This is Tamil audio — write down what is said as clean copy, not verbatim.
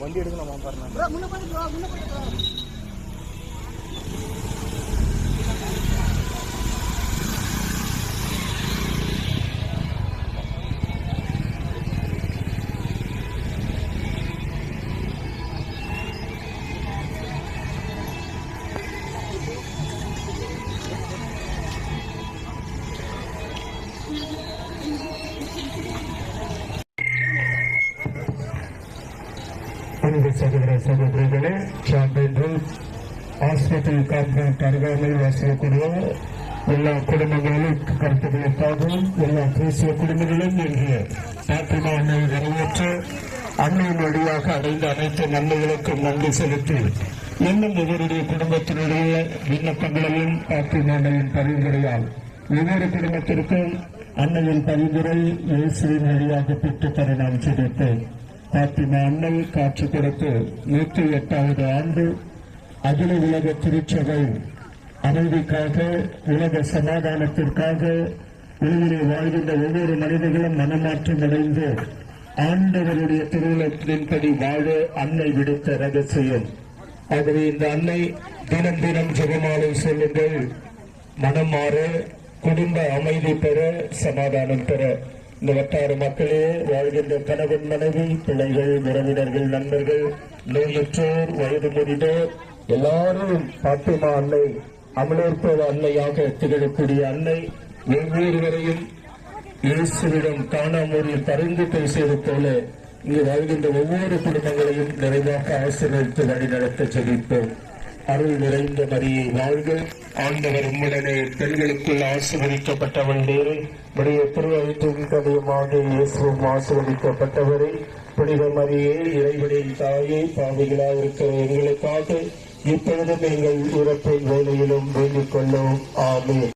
வண்டி எடுக்கணுமா பாருங்க. சகோதர சகோதரிகளே, சாம்பியன் ஹாஸ்பிட்டல் காம்பவுண்ட் அருகாமையில் வசிக்கக்கூடிய எல்லா குடும்பங்களும் கருத்துக்களுக்காகவும் எல்லா தேசிய குடும்பங்களும் இன்று பாத்திமா அன்னையை வரவேற்று அன்னையின் வழியாக அடைந்த அனைத்து நன்மைகளுக்கும் நன்றி செலுத்தி இன்னும் இவருடைய குடும்பத்தினுடைய விண்ணப்பங்களையும் பாத்திமா அன்னையின் பரிந்துரையால் ஒவ்வொரு குடும்பத்திற்கும் அன்னையின் பரிந்துரை இயேசுவின் வழியாக பெற்றுத்தர நாம் ஜெபிப்போம். பாத்திமா அன்னை காட்சி கொடுத்து 108வது ஆண்டு அகில உலக திருச்சபை அமைதிக்காக, உலக சமாதானத்திற்காக உலகிலே வாழ்கின்ற ஒவ்வொரு மனிதர்களும் மனமாற்றம் அடைந்து ஆண்டவருடைய திருவுளத்தின்படி வாழ அன்னை விடுத்த ரகசியம். ஆகவே இந்த அன்னை தினம் தினம் ஜெபமாலை சொல்லுங்கள், மனம் மாற, குடும்ப அமைதி பெற, சமாதானம் பெற. இந்த வட்டார மக்களே வாழ்கின்ற கணவன் மனைவி, பிள்ளைகள், உறவினர்கள், நண்பர்கள், நோயுற்றோர், வயது முதிர்ந்தோர் எல்லாரும் பாத்திமா அன்னை அமலோற்பவ அன்னையாக திகழக்கூடிய அன்னை ஒவ்வொருவரையும் இயேசுவிடம் காணாமூரில் பரிந்து பேசியது போல இங்கு வாழ்கின்ற ஒவ்வொரு குடும்பங்களையும் நிறைவாக ஆசீர்வதித்து வழிநடத்த ஜெபிப்போம். அருள் நிறைந்த மரியை வாழ்க, ஆண்டவர் உம்முடனே பெண்களுக்குள் ஆசீர்வதிக்கப்பட்டவள் நேரே, உடைய திருவயிற்றின் கதையுமாக இயேசுவும் ஆசீர்வதிக்கப்பட்டவரே. புனித மரியே, இறைவனின் தாயே, பாவிகளாக இருக்கிற எங்களுக்காக இப்பொழுதும் எங்கள் இறப்பின் வேலையிலும் வேண்டிக் கொள்ளும். ஆமென்.